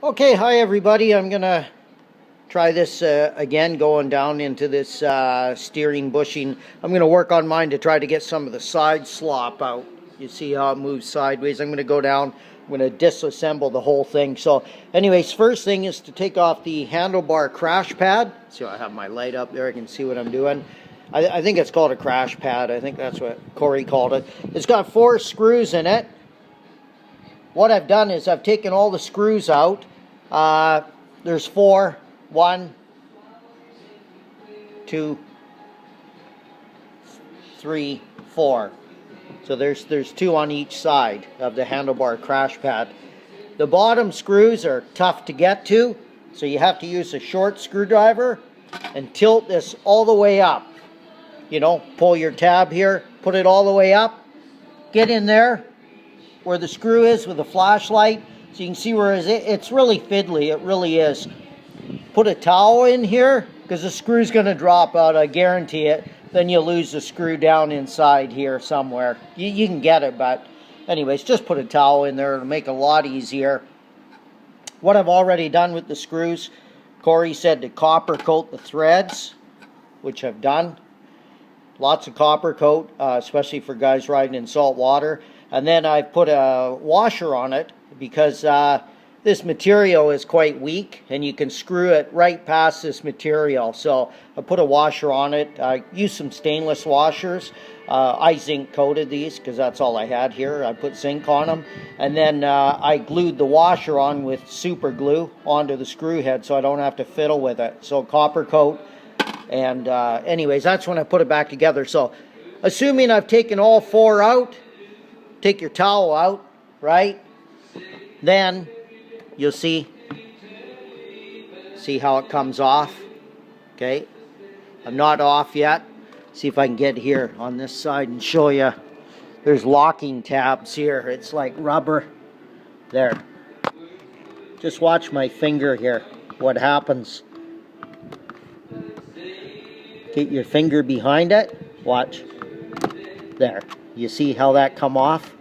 Okay, hi everybody. I'm gonna try this again, going down into this steering bushing. I'm gonna work on mine to try to get some of the side slop out. You see how it moves sideways. I'm gonna go down, I'm gonna disassemble the whole thing. So anyways, first thing is to take off the handlebar crash pad. So I have my light up there, I can see what I'm doing. I think it's called a crash pad. I think that's what Corey called it. It's got 4 screws in it. What I've done is I've taken all the screws out. There's 4. 1, 2, 3, 4. So there's 2 on each side of the handlebar crash pad. The bottom screws are tough to get to, so you have to use a short screwdriver and tilt this all the way up. You know, pull your tab here, put it all the way up, get in there where the screw is with a flashlight, so you can see where it's really fiddly, it really is. Put a towel in here, because the screw's going to drop out, I guarantee it. Then you'll lose the screw down inside here somewhere. You can get it, but anyways, just put a towel in there, it'll make it a lot easier. What I've already done with the screws, Corey said to copper coat the threads, which I've done. Lots of copper coat, especially for guys riding in salt water. And then I put a washer on it because this material is quite weak and you can screw it right past this material. So I put a washer on it. I used some stainless washers. I zinc coated these because that's all I had here. I put zinc on them. And then I glued the washer on with super glue onto the screw head so I don't have to fiddle with it. So copper coat. And anyways, that's when I put it back together. So assuming I've taken all 4 out, take your towel out, right? Then you'll see how it comes off. Okay, I'm not off yet. See if I can get here on this side and show you. There's locking tabs here. It's like rubber. There. Just watch my finger here. What happens? Get your finger behind it. Watch. There. You see how that come off?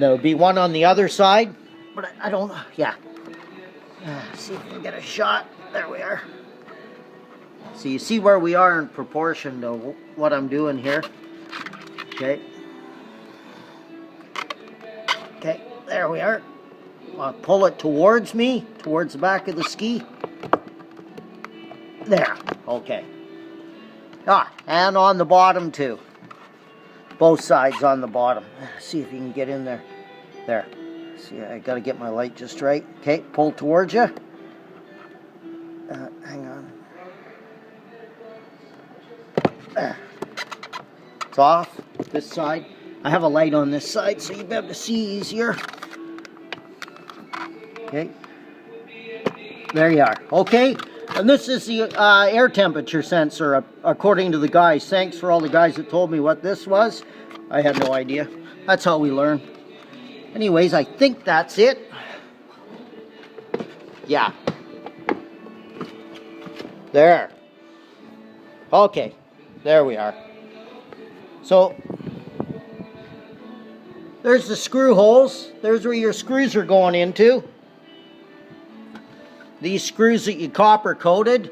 There will be one on the other side, but I don't, yeah. See if we can get a shot. There we are. So you see where we are in proportion to what I'm doing here. Okay. Okay, there we are. I'll pull it towards me, towards the back of the ski. There, okay. And on the bottom too. Both sides on the bottom. See if you can get in there. There. See, I got to get my light just right. Okay, pull towards you. Hang on. There. It's off. This side. I have a light on this side so you'll be able to see easier. Okay. There you are. Okay. And this is the air temperature sensor, according to the guys. Thanks for all the guys that told me what this was. I had no idea. That's how we learn. Anyways, I think that's it. Yeah. There. Okay. There we are. So, there's the screw holes. There's where your screws are going into. These screws that you copper coated.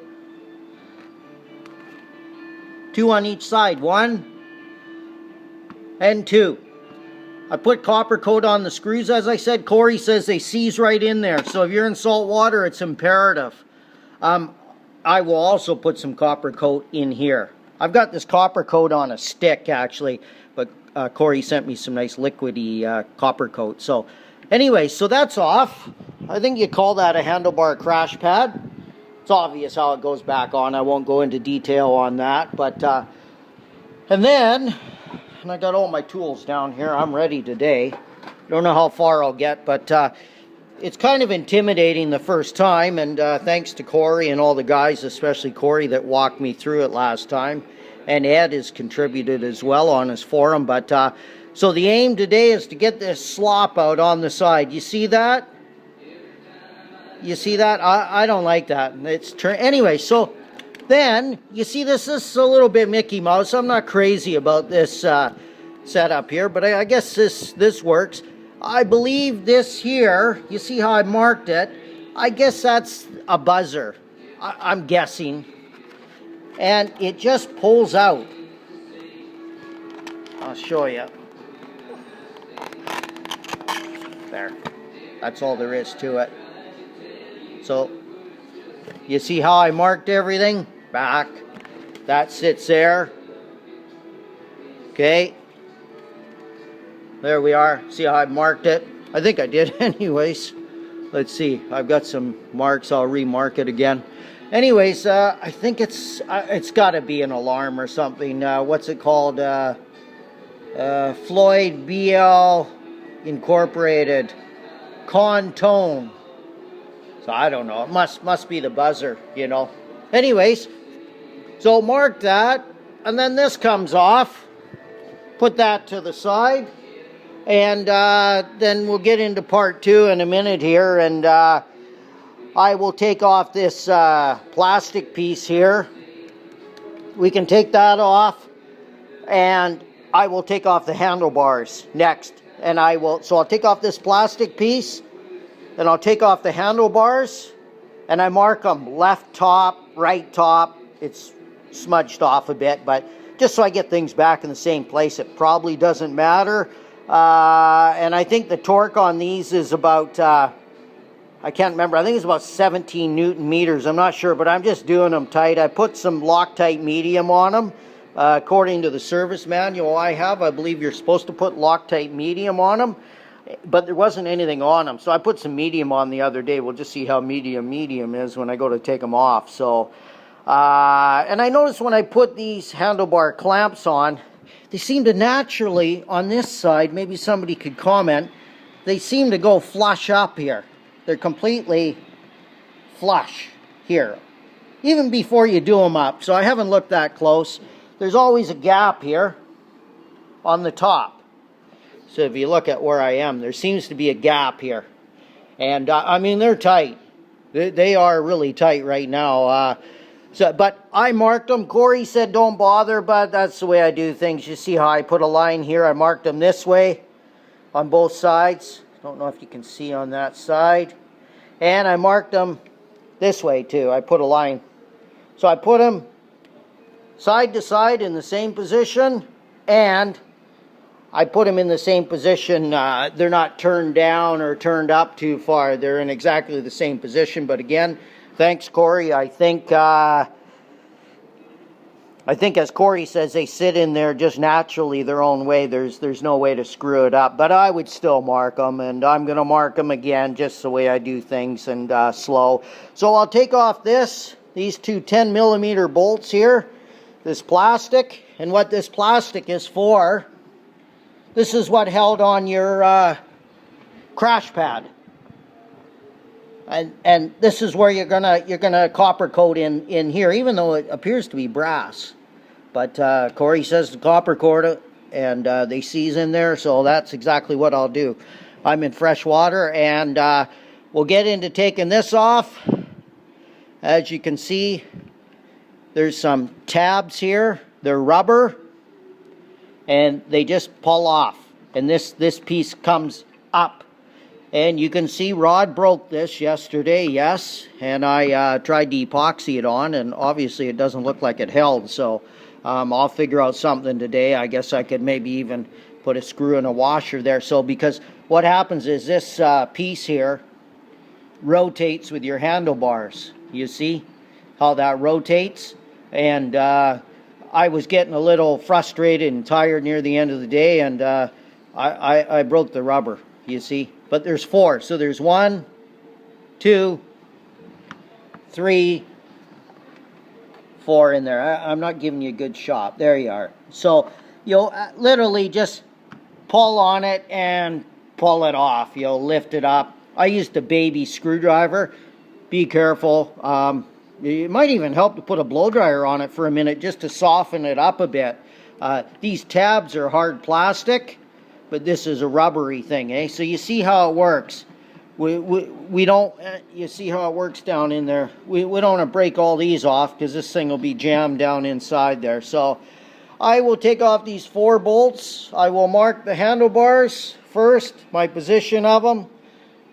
2 on each side. 1 and 2. I put copper coat on the screws, as I said. Corey says they seize right in there. So if you're in salt water, it's imperative. I will also put some copper coat in here. I've got this copper coat on a stick, actually. But Corey sent me some nice liquidy copper coat. So anyway, so that's off. I think you call that a handlebar crash pad. It's obvious how it goes back on. I won't go into detail on that. But and then, and I got all my tools down here. I'm ready today. Don't know how far I'll get, but it's kind of intimidating the first time. And thanks to Corey and all the guys, especially Corey, that walked me through it last time. And Ed has contributed as well on his forum. But so the aim today is to get this slop out on the side. You see that? You see that? I don't like that. It's anyway, so then you see this is a little bit Mickey Mouse. I'm not crazy about this setup here, but I guess this works. I believe this here, you see how I marked it, I guess that's a buzzer, I'm guessing. And it just pulls out. I'll show you. There. That's all there is to it. So, you see how I marked everything? Back. That sits there. Okay. There we are. See how I marked it? I think I did anyways. Let's see. I've got some marks. I'll remark it again. Anyways, I think it's got to be an alarm or something. What's it called? Floyd BL Incorporated. Con-tone. So I don't know. It must be the buzzer, you know. Anyways, so mark that. And then this comes off. Put that to the side. And then we'll get into part 2 in a minute here. And I will take off this plastic piece here. We can take that off. And I will take off the handlebars next. And so I'll take off this plastic piece. Then I'll take off the handlebars. And I mark them left top, right top. It's smudged off a bit. But just so I get things back in the same place. It probably doesn't matter. And I think the torque on these is about, I can't remember, I think it's about 17 Newton meters. I'm not sure, but I'm just doing them tight. I put some Loctite medium on them. According to the service manual I believe you're supposed to put Loctite medium on them. But there wasn't anything on them. So I put some medium on the other day. We'll just see how medium is when I go to take them off. So, and I noticed when I put these handlebar clamps on, they seem to naturally, on this side, maybe somebody could comment, they seem to go flush up here. They're completely flush here, even before you do them up. So I haven't looked that close. There's always a gap here on the top. So if you look at where I am, there seems to be a gap here. And I mean, they're tight. They are really tight right now. But I marked them. Corey said don't bother, but that's the way I do things. You see how I put a line here? I marked them this way on both sides. Don't know if you can see on that side. And I marked them this way too. I put a line. So I put them side to side in the same position, and I put them in the same position. They're not turned down or turned up too far. They're in exactly the same position. But again, thanks, Corey. I think as Corey says, they sit in there just naturally their own way. There's no way to screw it up. But I would still mark them, and I'm going to mark them again just the way I do things, and slow. So I'll take off these two 10 millimeter bolts here, this plastic, and what this plastic is for. This is what held on your crash pad. And this is where you're gonna copper coat in here, even though it appears to be brass. But Corey says to copper coat it, and they seize in there, so that's exactly what I'll do. I'm in fresh water, and we'll get into taking this off. As you can see, there's some tabs here. They're rubber, and they just pull off. And this piece comes up. And you can see Rod broke this yesterday, yes. And I tried to epoxy it on, and obviously it doesn't look like it held. So I'll figure out something today. I guess I could maybe even put a screw and a washer there. So because what happens is this piece here rotates with your handlebars. You see how that rotates? And I was getting a little frustrated and tired near the end of the day, and I broke the rubber, you see. But there's 4. So there's 1, 2, 3, 4 in there. I'm not giving you a good shot. There you are. So you'll literally just pull on it and pull it off. You'll lift it up. I used a baby screwdriver. Be careful. It might even help to put a blow dryer on it for a minute just to soften it up a bit. These tabs are hard plastic, but this is a rubbery thing, eh? So you see how it works. We don't, you see how it works down in there. We don't want to break all these off because this thing will be jammed down inside there. So I will take off these 4 bolts. I will mark the handlebars first, my position of them.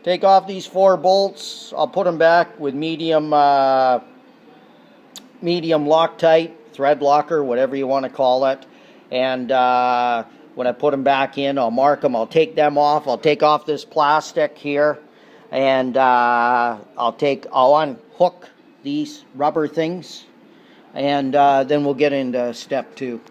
take off these 4 bolts. I'll put them back with medium Loctite, thread locker, whatever you want to call it. And when I put them back in, I'll mark them. I'll take them off. I'll take off this plastic here, and I'll unhook these rubber things, and then we'll get into step 2.